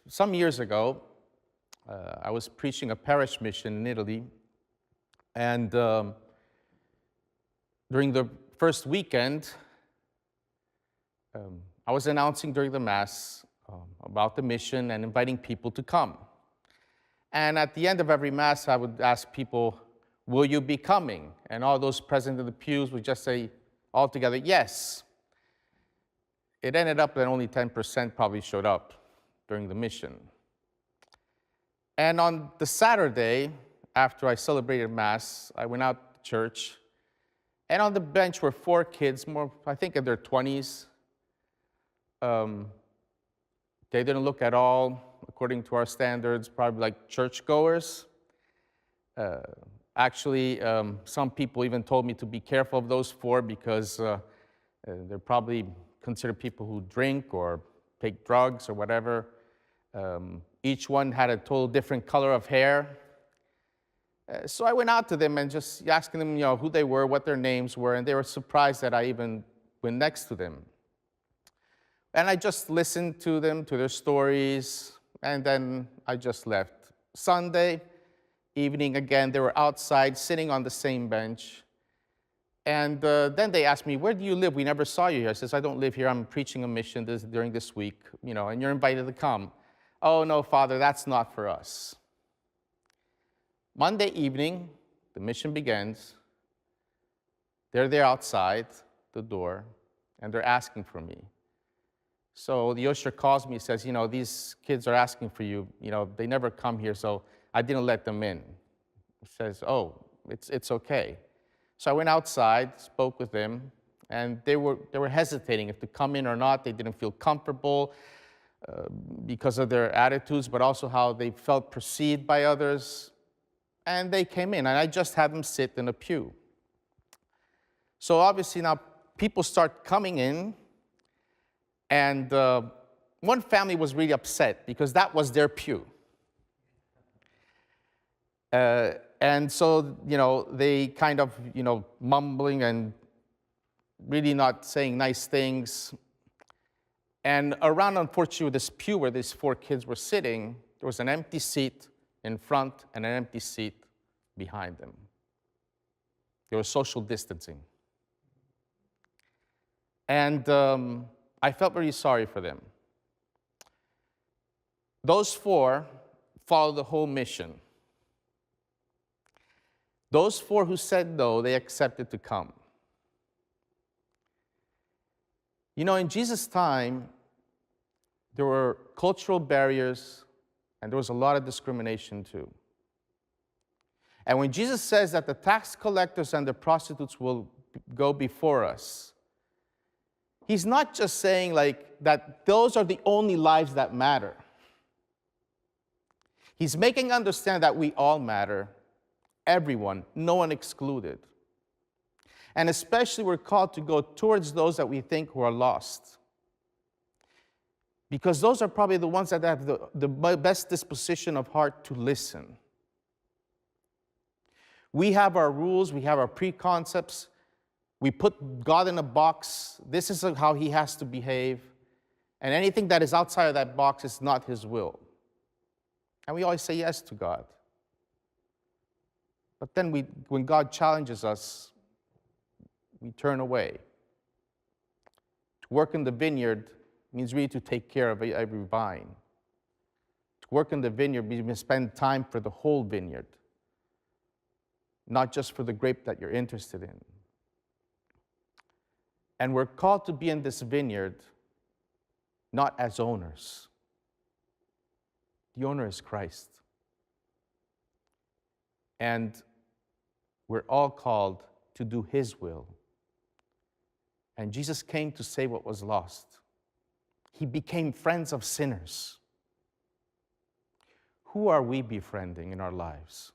Some years ago, I was preaching a parish mission in Italy, and during the first weekend, I was announcing during the Mass about the mission and inviting people to come. And at the end of every Mass, I would ask people, will you be coming? And all those present in the pews would just say all together, yes. It ended up that only 10% probably showed up during the mission. And on the Saturday, after I celebrated Mass, I went out to church, and on the bench were 4 kids, more, I think in their 20s. They didn't look at all, according to our standards, probably like churchgoers. Actually, some people even told me to be careful of those 4 because they're probably considered people who drink or take drugs or whatever. Each one had a total different color of hair. So I went out to them and just asking them, who they were, what their names were, and they were surprised that I even went next to them. And I just listened to them, to their stories, and then I just left. Sunday evening, again, they were outside, sitting on the same bench. And then they asked me, where do you live? We never saw you here. I says, I don't live here. I'm preaching a mission during this week, and you're invited to come. Oh, no, Father, that's not for us. Monday evening, the mission begins. They're there outside the door, and they're asking for me. So the usher calls me and says, these kids are asking for you. They never come here, so I didn't let them in. He says, oh, it's okay. So I went outside, spoke with them, and they were hesitating if to come in or not. They didn't feel comfortable because of their attitudes, but also how they felt perceived by others. And they came in, and I just had them sit in a pew. So obviously now people start coming in, and one family was really upset because that was their pew. And so, they kind of, mumbling and really not saying nice things. And around, unfortunately, this pew where these 4 kids were sitting, there was an empty seat in front and an empty seat behind them. There was social distancing. And I felt very sorry for them. Those 4 followed the whole mission. Those 4 who said no, they accepted to come. In Jesus' time, there were cultural barriers, and there was a lot of discrimination too. And when Jesus says that the tax collectors and the prostitutes will go before us, he's not just saying that those are the only lives that matter. He's making understand that we all matter, everyone, no one excluded. And especially we're called to go towards those that we think who are lost. Because those are probably the ones that have the best disposition of heart to listen. We have our rules, we have our preconcepts. We put God in a box. This is how he has to behave. And anything that is outside of that box is not his will. And we always say yes to God. But then when God challenges us, we turn away. To work in the vineyard means really to take care of every vine. To work in the vineyard means to spend time for the whole vineyard, not just for the grape that you're interested in. And we're called to be in this vineyard not as owners. The owner is Christ. And we're all called to do his will. And Jesus came to save what was lost. He became friends of sinners. Who are we befriending in our lives?